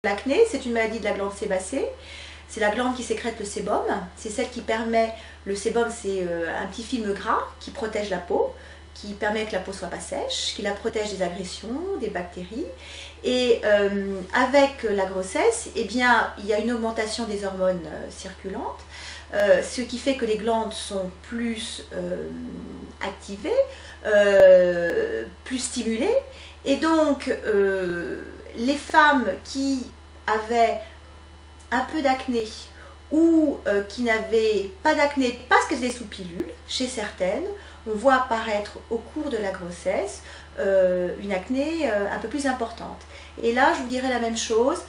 L'acné, c'est une maladie de la glande sébacée. C'est la glande qui sécrète le sébum. C'est celle qui permet, le sébum c'est un petit film gras qui protège la peau, qui permet que la peau soit pas sèche, qui la protège des agressions, des bactéries. Et avec la grossesse, eh bien, il y a une augmentation des hormones circulantes, ce qui fait que les glandes sont plus activées, plus stimulées. Et donc, les femmes qui avaient un peu d'acné ou qui n'avaient pas d'acné parce qu'elles étaient sous pilule, chez certaines, on voit apparaître au cours de la grossesse une acné un peu plus importante. Et là, je vous dirais la même chose,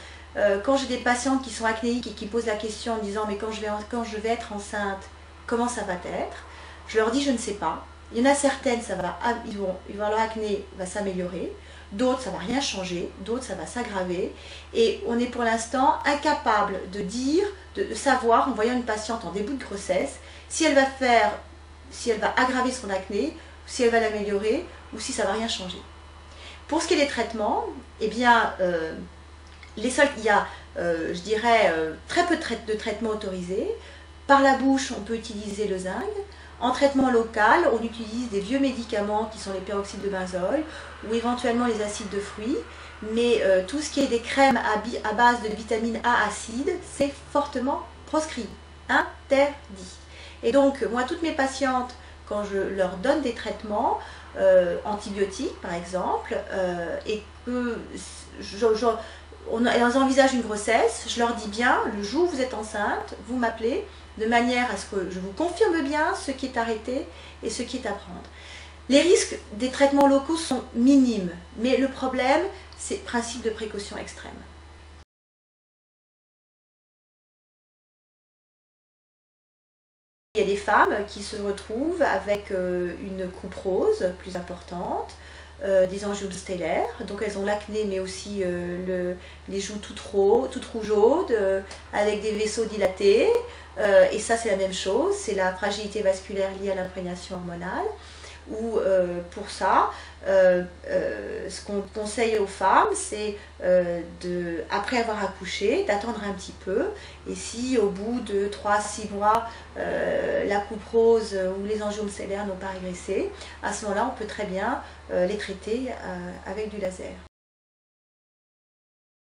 quand j'ai des patientes qui sont acnéiques et qui posent la question en disant « mais quand je vais être enceinte, comment ça va être ?» Je leur dis « je ne sais pas ». Il y en a certaines, leur acné va s'améliorer, d'autres ça ne va rien changer, d'autres ça va s'aggraver. Et on est pour l'instant incapable de dire, de savoir en voyant une patiente en début de grossesse, si elle va aggraver son acné, si elle va l'améliorer ou si ça ne va rien changer. Pour ce qui est des traitements, eh bien, il y a, je dirais, très peu de traitements autorisés. Par la bouche, on peut utiliser le zinc. En traitement local, on utilise des vieux médicaments qui sont les peroxydes de benzol ou éventuellement les acides de fruits. Mais tout ce qui est des crèmes à base de vitamine A acide, c'est fortement proscrit, interdit. Et donc, moi, toutes mes patientes, quand je leur donne des traitements antibiotiques, par exemple, et que elles envisagent une grossesse, je leur dis bien, le jour où vous êtes enceinte, vous m'appelez, de manière à ce que je vous confirme bien ce qui est arrêté et ce qui est à prendre. Les risques des traitements locaux sont minimes, mais le problème, c'est le principe de précaution extrême. Il y a des femmes qui se retrouvent avec une coupe rose plus importante, des angiomes stellaires, donc elles ont l'acné mais aussi les joues toutes rougeaudes, avec des vaisseaux dilatés, et ça c'est la même chose, c'est la fragilité vasculaire liée à l'imprégnation hormonale. Ou pour ça, ce qu'on conseille aux femmes, c'est après avoir accouché, d'attendre un petit peu. Et si au bout de 3 à 6 mois, la coupe rose ou les angiomes stellaires n'ont pas régressé, à ce moment-là, on peut très bien les traiter avec du laser.